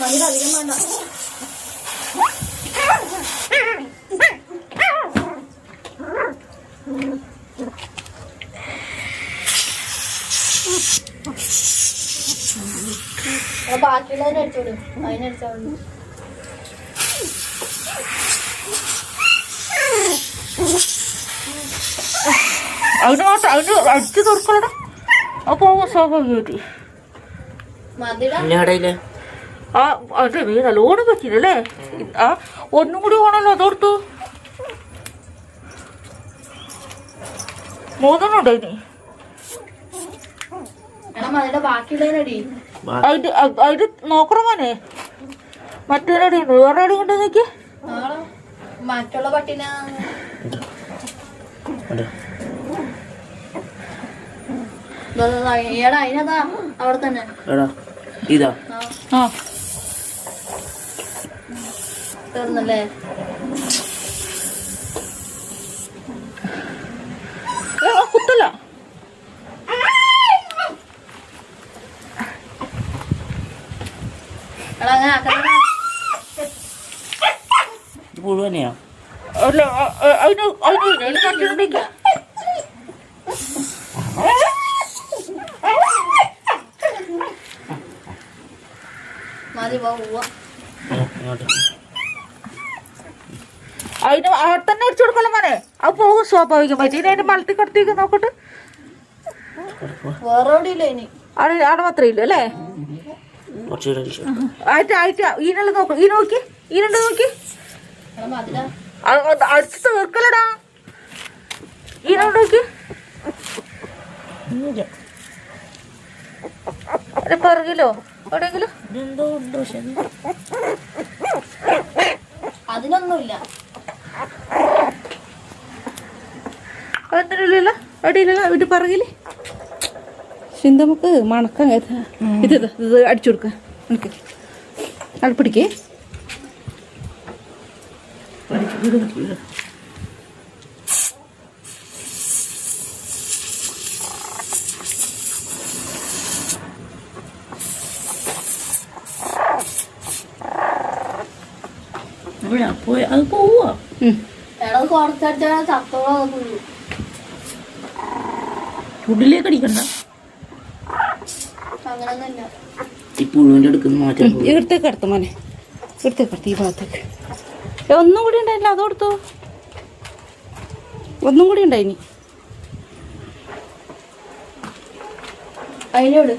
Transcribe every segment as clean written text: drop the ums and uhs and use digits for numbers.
അധികം വേണ്ട. ബാക്കിയുള്ളതിനെ അടിച്ചോളൂ, അതിനടിച്ചോളൂ. അതിന് അടിച്ചു തീർക്കലടാ. അപ്പൊ സ്വാഭാവികമായിട്ട് അതെ നീ നല്ലോണം പറ്റില്ലല്ലേ. ആ ഒന്നും കൂടി വേണമല്ലോ അതോർത്ത്. മൂന്നെണ്ണം ഉണ്ടായിനി. അതിന് നോക്കണ മോനെ മറ്റൊരടി വേറെ അടി കൊണ്ട് നോക്കി. മറ്റുള്ള പട്ടിന അതിനതാ അവിടെ തന്നെ ഇതാ തീർന്നല്ലേ. കുത്തല്ല മുഴുവനെയാ. അല്ല അതിന് കണ്ടിട്ടുണ്ടെങ്കിൽ അതിന് അവിടെ തന്നെ അടിച്ചു കൊടുക്കല്ലോ മോനെ. അത് പോകും സ്വാഭാവികമായിട്ട്. ഇനി അതിന്റെ മലത്തി കടത്തേക്ക് നോക്കട്ടെ. അവിടെ മാത്രമേ ഇല്ലു അല്ലേ. ആയിട്ട് ഈനുള്ള നോക്കും. ഈ നോക്കി ഈനുണ്ട് നോക്കി അടിച്ചു തീർക്കലടാ. ഈനോട് നോക്കി പിറകിലോ എവിടെയെങ്കിലും അതിനൊന്നുമില്ല. അതൊന്നുമില്ലല്ലോ എവിടെയില്ലല്ലോ വീട്ടിൽ പിറകില്. നമുക്ക് മണക്കം ഇത് അടിച്ചു കൊടുക്ക. എനിക്ക് അടുപ്പിടിക്കേ അത് പോവാ. ഫുഡിലേക്ക് അടിക്കണ്ട. ഈ പുഴുവിന്റെ അടുക്കുന്ന മാറ്റാൻ ഇവിടത്തേക്ക് എടുത്തു മോനെ. ഇവിടത്തേക്ക് എടുത്ത് ഈ ഭാഗത്തേക്ക്. ഒന്നും കൂടി ഉണ്ടായില്ല അതോടുത്തോ. ഒന്നും കൂടി ഉണ്ടായിനി അതിനോട്.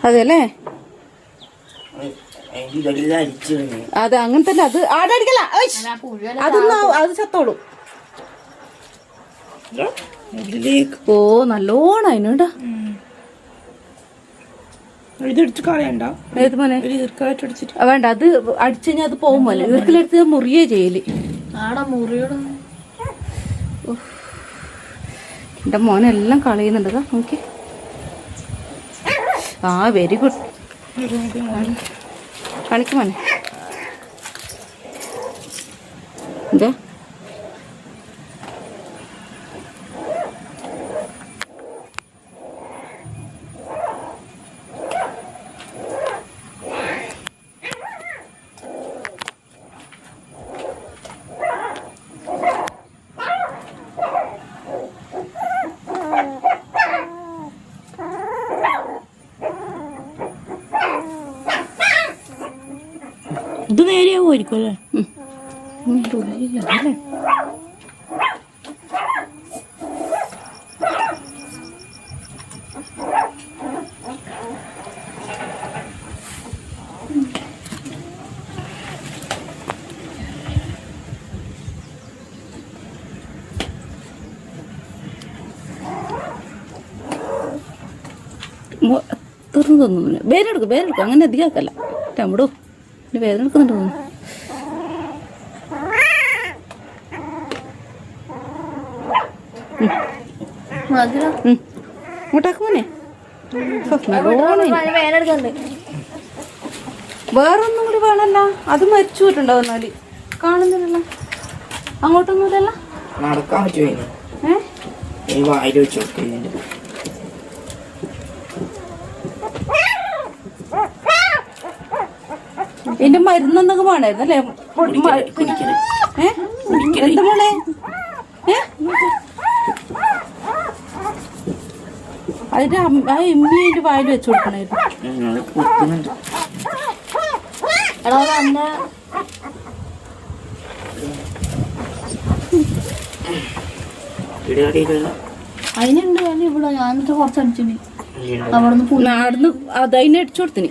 അതെല്ലേ. അത് അങ്ങനെ തന്നെ. അത് ആടെ അടിക്കല. അതൊന്നും അത് ചത്തോളൂ. ഓ നല്ലോണം അതിനുണ്ടാ. വേണ്ട അത് അടിച്ചു കഴിഞ്ഞാൽ അത് പോകുമല്ലോ. ഈർക്കിലെടുത്ത് മുറിയേ ചെയ്യല്. എന്റെ മോനെല്ലാം കളയുന്നുണ്ടതാ നോക്കി. ആ വെരി ഗുഡ്. കാണിക്കും മോനെ. എന്താ ഇത് നേരെയാവുമായിരിക്കും അല്ലേ. തീർന്നു തോന്നുന്നു. വേദന എടുക്കും അങ്ങനെ അധികം ആക്കല്ല. ടമ്മടോ ഇനി വേദന എടുക്കുന്നുണ്ട് തോന്നുന്നു. ഇങ്ങോട്ടാക്കുമോനെ. വേറൊന്നും കൂടി വേണല്ലോ. അത് മരിച്ചു പോയിട്ടുണ്ടാവും. എന്നാല് കാണുന്നില്ലല്ലോ. അങ്ങോട്ടൊന്നുമില്ലല്ലോ. നടക്കാൻ പറ്റുമോ? വായിൽ വെച്ച് കൊടുക്കുക. ഇതിന്റെ മരുന്നൊന്നൊക്കെ വേണമായിരുന്നു അല്ലേ? എന്താ മോളെ? അതിന്റെ ആ എമ്മി അതിന്റെ വായിൽ വെച്ച് കൊടുക്കണായിരുന്നു. എടാ തന്നെ അതിനുണ്ട് വേണ്ടി ഇവിടെ ഞാനിട്ട് കുറച്ചടിച്ചിന് അവിടുന്ന് അതതിനെ അടിച്ചു കൊടുത്തിന്.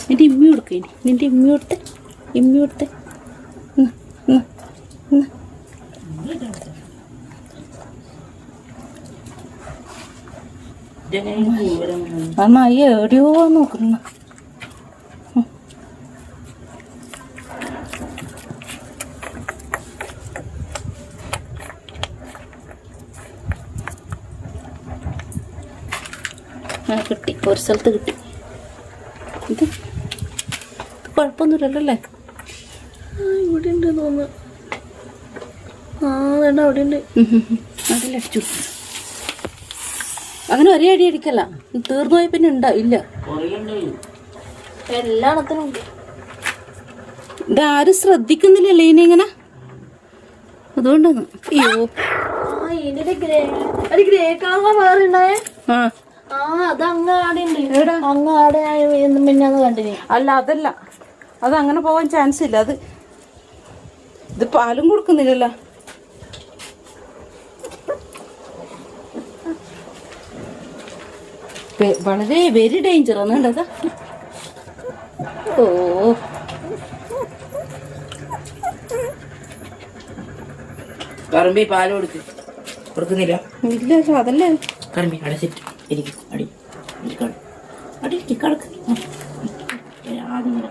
നിന്റെ ഇമ്മി കൊടുക്ക, നിന്റെ ഇമ്മി കൊടുത്ത് ഇമ്മി കൊടുത്ത് നന്നായി എവിടെയോ നോക്കുന്നു. കിട്ടി, ഒരു സ്ഥലത്ത് കിട്ടി. ഇത് കുഴപ്പമൊന്നുമില്ലല്ലോ. ഇവിടെ ഉണ്ട് തോന്നുന്നു. വേണ്ട അവിടെ ഉണ്ട്. അതിൽ അടിച്ചു. അങ്ങനെ ഒരേ അടി അടിക്കല്ല, തീർന്നു പോയി പിന്നെ ഇല്ല. എല്ലായിടത്തിനും ഉണ്ട്. ഇതാരും ശ്രദ്ധിക്കുന്നില്ലല്ലേ ഇനി ഇങ്ങനെ, അതുകൊണ്ടാണ്. അയ്യോ ഗ്രേ കളർ വേറെ ഉണ്ടായേ. ആ അത് അങ്ങാടെ ഉണ്ട്. അങ്ങാടെ മിന്നാന്ന് കണ്ടിന്. അല്ല അതല്ല, അത് അങ്ങനെ പോവാൻ ചാൻസ് ഇല്ല. ഇത് പാലും കൊടുക്കുന്നില്ലല്ലോ. വളരെ വെരി ഡേഞ്ചർ ആണ് കേട്ടത്. ഓ കറമ്പി പാല് കൊടുക്കുന്നില്ല. ഇല്ല അതല്ലേ കറമ്പി അടച്ചിട്ട് എനിക്ക് അടി അടിക്ക് കിടക്ക്. ആദ്യം ഇങ്ങനെ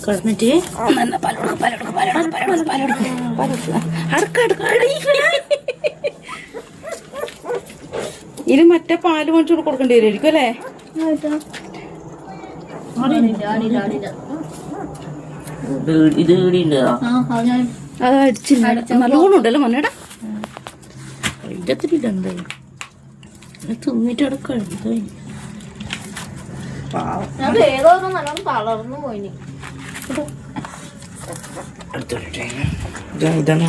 കിടന്നിട്ട് ഇത് മറ്റേ പാല് മേടിച്ചോട് കൊടുക്കേണ്ടി വരുമായിരിക്കും അല്ലേ? ഇത് അത് അടിച്ചില്ല, നല്ലോണം ഉണ്ടല്ലോ മൊന്നേടാ. തിന്നിട്ട് അടക്കം ഏതോ നല്ലോണം തളർന്നു പോയിന്. ഇതാണ്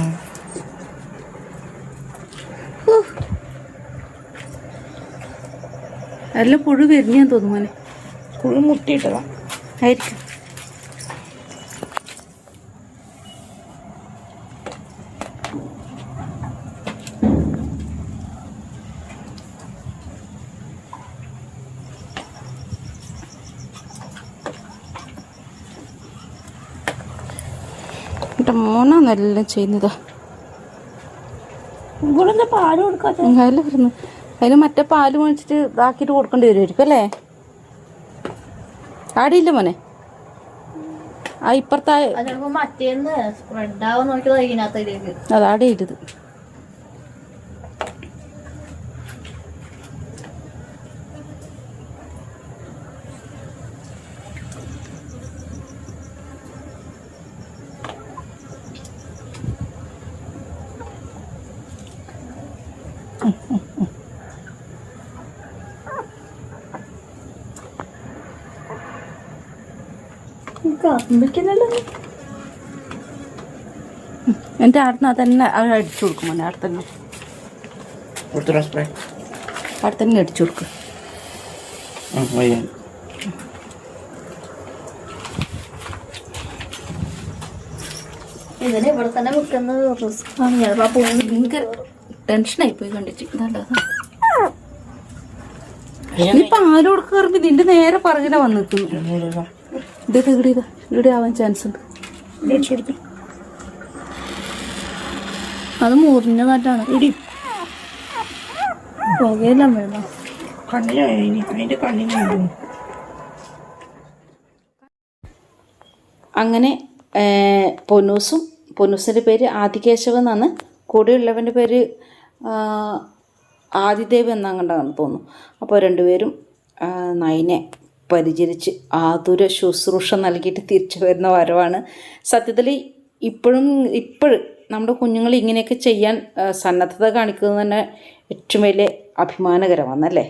എല്ലാം പുഴു വരുന്ന തോന്നുന്നു മോനെ. പുഴു മുട്ടിയിട്ടതാ ആയിരിക്കും. എന്റെ മോനാന്നെല്ലാം ചെയ്യുന്നതാ. ഇവിടെ പാല് കൊടുക്കാത്ത അതിൽ വരുന്നു. അതിന് മറ്റേ പാല് മേടിച്ചിട്ട് ഇതാക്കിയിട്ട് കൊടുക്കേണ്ടി വരുമായിരിക്കും അല്ലേ? ആടിയില്ല മോനെ. ആ ഇപ്പുറത്തെ മറ്റേന്ന് സ്പ്രെഡ് ആവാൻ നോക്കിയത് ഇതിനകത്തേക്ക്. അതാടിയില്ലത്. എൻ്റെ ആടുന്ന് അതന്നെ അടിച്ചു കൊടുക്കും മോനെ. അവിടെ തന്നെ അവിടെ തന്നെ അടിച്ചു കൊടുക്കും. ഇതിന് ഇവിടെ തന്നെ വെക്കുന്നത് റിസ്ക് ആണ്. ചിലപ്പോ ഭയങ്കര ടെൻഷനായി പോയി കണ്ടിട്ട്. ഇനി പാല് കൊടുക്കാറുമ്പോ ഇതിന്റെ നേരെ പറകിനെ വന്ന് നിൽക്കുന്നു. ഇവിടെ ആവാൻ ചാൻസ് ഉണ്ട്. അത് മുറിഞ്ഞതായിട്ടാണ്. പുകയെല്ലാം വേണം. അങ്ങനെ പൊന്നൂസിൻ്റെ പേര് ആദികേശവൻ എന്നാണ്. കൂടെയുള്ളവൻ്റെ പേര് ആദിദേവ് എന്നങ്ങണ്ടാണെന്ന് തോന്നുന്നു. അപ്പോൾ രണ്ടുപേരും നായിനെ പരിചരിച്ച് ആതുര ശുശ്രൂഷ നൽകിയിട്ട് തിരിച്ചു വരുന്ന വരവാണ്. സത്യത്തിൽ ഇപ്പോഴും നമ്മുടെ കുഞ്ഞുങ്ങൾ ഇങ്ങനെയൊക്കെ ചെയ്യാൻ സന്നദ്ധത കാണിക്കുന്നത് തന്നെ ഏറ്റവും വലിയ അഭിമാനകരമാണല്ലേ.